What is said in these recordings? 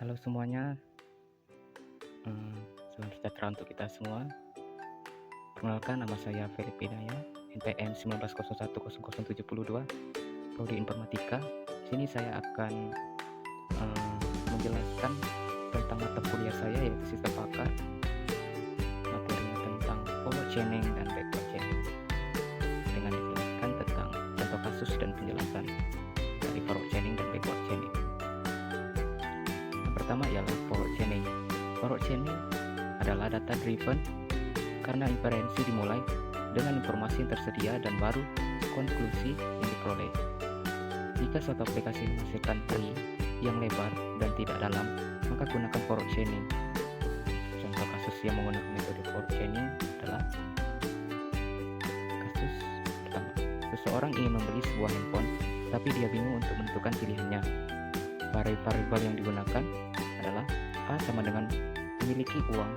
Halo semuanya, salam sejahtera untuk kita semua. Perkenalkan, nama saya Felix Hidayah, NPM 19010072, Prodi Informatika. Di sini saya akan menjelaskan tentang mata kuliah saya, yaitu Sistem Pakar. Materinya tentang forward chaining dan backward chaining, dengan dijelaskan tentang contoh kasus dan penjelasan dari forward chaining dan backward chaining. Yang pertama ialah forward chaining. Forward chaining adalah data driven karena inferensi dimulai dengan informasi yang tersedia dan baru konklusi yang diperoleh. Jika suatu aplikasi menghasilkan tree yang lebar dan tidak dalam, maka gunakan forward chaining. Contoh kasus yang menggunakan metode forward chaining adalah kasus pertama. Seseorang ingin membeli sebuah handphone, tapi dia bingung untuk menentukan pilihannya. Variabel yang digunakan adalah A sama dengan memiliki uang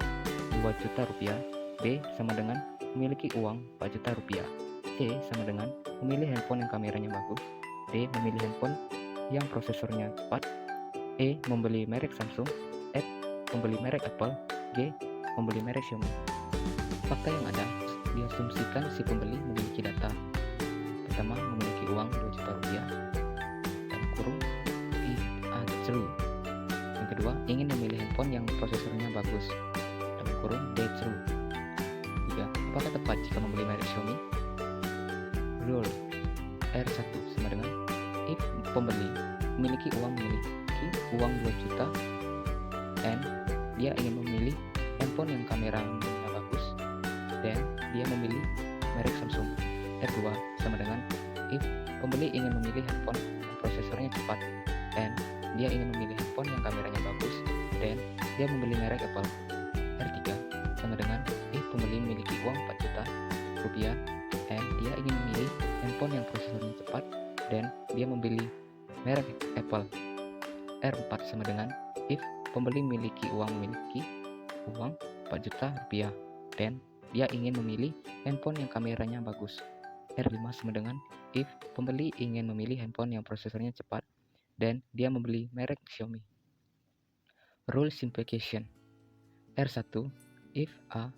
2 juta rupiah, B sama dengan memiliki uang 4 juta rupiah, C sama dengan memilih handphone yang kameranya bagus, D memilih handphone yang prosesornya cepat, E membeli merek Samsung, F membeli merek Apple, G membeli merek Xiaomi. Fakta yang ada diasumsikan si pembeli memiliki data. Pertama, memiliki uang 2 juta rupiah, dan kurung if true. Yang kedua, ingin memilih handphone yang prosesornya bagus, dalam kurung D true. Tiga, apakah tepat jika membeli merek Xiaomi? Rule R1 sama dengan if pembeli memiliki uang 2 juta and dia ingin memilih handphone yang kameranya bagus, dan dia memilih merek Samsung. R2 sama dengan if pembeli ingin memilih handphone yang prosesornya cepat and dia ingin memilih handphone yang kameranya bagus, dan dia membeli merek Apple. R3 sama dengan if pembeli memiliki uang 4 juta rupiah and dia ingin memilih handphone yang prosesornya cepat dan dia membeli merek Apple. R4 sama dengan if pembeli memiliki uang 4 juta rupiah dan dia ingin memilih handphone yang kameranya bagus. R5 sama dengan if pembeli ingin memilih handphone yang prosesornya cepat dan dia membeli merek Xiaomi. Rule simplification. R1 if A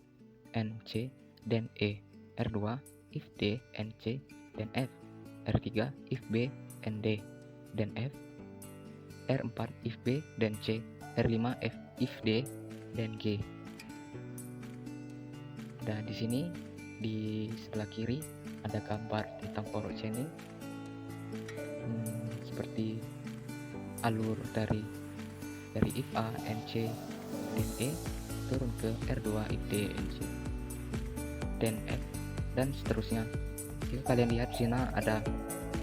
and C then E. R2 if D and C then F. R3 if B and D then F. R4 if B dan C. R5 if D dan G. Dan di sini di sebelah kiri ada gambar tentang forward chaining, seperti alur dari if A and C dan E turun ke R2 if D and C dan F dan seterusnya. Jika kalian lihat di sini ada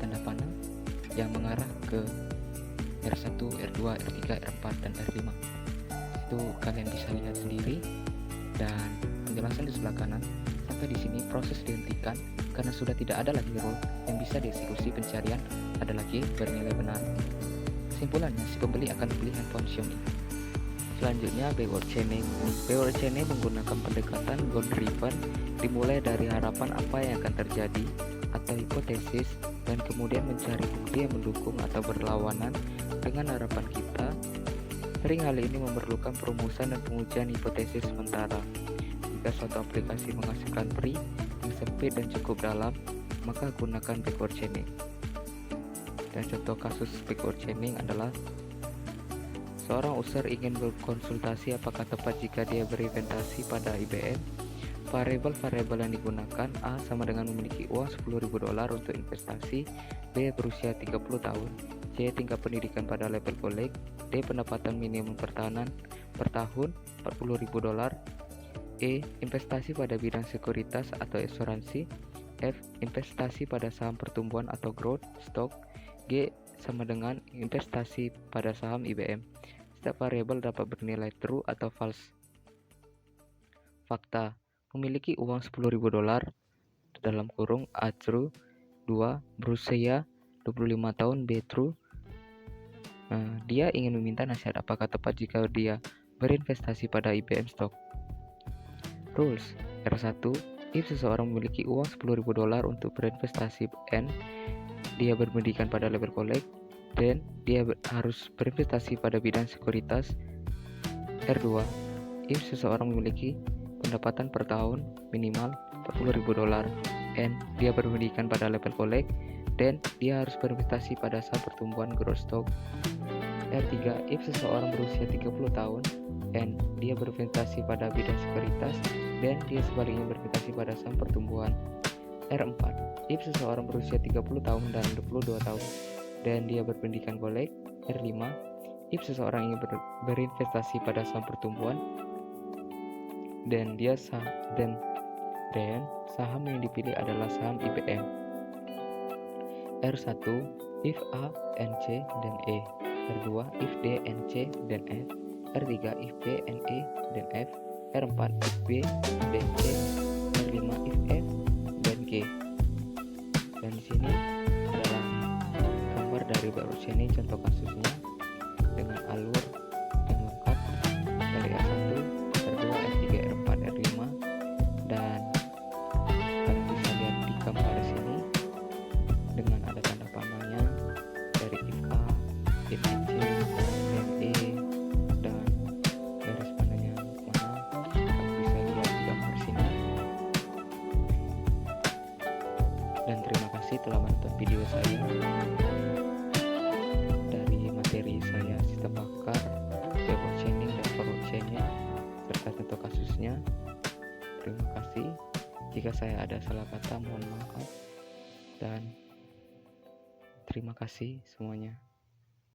tanda panah yang mengarah ke R1, R2, R3, R4 dan R5. Itu kalian bisa lihat sendiri, dan penjelasan di sebelah kanan. Sampai di sini proses dihentikan karena sudah tidak ada lagi rule yang bisa dieksekusi pencarian adalah G bernilai benar. Kesimpulannya, si pembeli akan membeli handphone Xiaomi. Selanjutnya, backward chaining. Backward chaining menggunakan pendekatan goal driven, dimulai dari harapan apa yang akan terjadi atau hipotesis, dan kemudian mencari bukti yang mendukung atau berlawanan dengan harapan kita. Sering hal ini memerlukan perumusan dan pengujian hipotesis sementara. Jika suatu aplikasi menghasilkan tree yang sempit dan cukup dalam, maka gunakan backward chaining. Dan contoh kasus backward chaining adalah seorang user ingin berkonsultasi apakah tepat jika dia berinvestasi pada IBM. Variabel-variabel yang digunakan: A sama dengan memiliki uang $10.000 untuk investasi, B berusia 30 tahun, C tingkat pendidikan pada level kolej, D pendapatan minimum per tahun $40.000, E investasi pada bidang sekuritas atau asuransi, F investasi pada saham pertumbuhan atau growth stock, G sama dengan investasi pada saham IBM. Setiap variabel dapat bernilai true atau false. Fakta: memiliki uang $10.000 dalam kurung A true, 2 berusia 25 tahun B true. Dia ingin meminta nasihat apakah tepat jika dia berinvestasi pada IBM stock. Rules R1 if seseorang memiliki uang $10.000 untuk berinvestasi N, dia berpendidikan pada level kolej, dan dia harus berinvestasi pada bidang sekuritas. R2, if seseorang memiliki pendapatan per tahun minimal $40.000 and dia berpendidikan pada level college, dan dia harus berinvestasi pada saham pertumbuhan growth stock. R3, if seseorang berusia 30 tahun and dia berinvestasi pada bidang sekuritas, dan dia sebaliknya berinvestasi pada saham pertumbuhan. R4, if seseorang berusia 30 tahun dan 22 tahun dan dia berpendidikan college. R5, if seseorang ingin berinvestasi pada saham pertumbuhan dan saham yang dipilih adalah saham IBM. R1, if A and C dan E. R2, if D and C dan F. R3, if B and E dan F. R4, if B dan C. R5, if F dan G. Dan di sini adalah gambar dari barusan ini, contoh kasusnya dengan alur yang lengkap dari R1, R2, R3, R4, R5, dan kalian bisa lihat di gambar sini dengan ada tanda panahnya dari if A, if C, dan E, dan garis panahnya mana kalian bisa lihat di gambar sini. Dan terima kasih telah menonton video saya dari materi saya sistem bakar, backward chaining dan forward chaining serta contoh kasusnya. Terima kasih. Jika saya ada salah kata mohon maaf, dan terima kasih semuanya.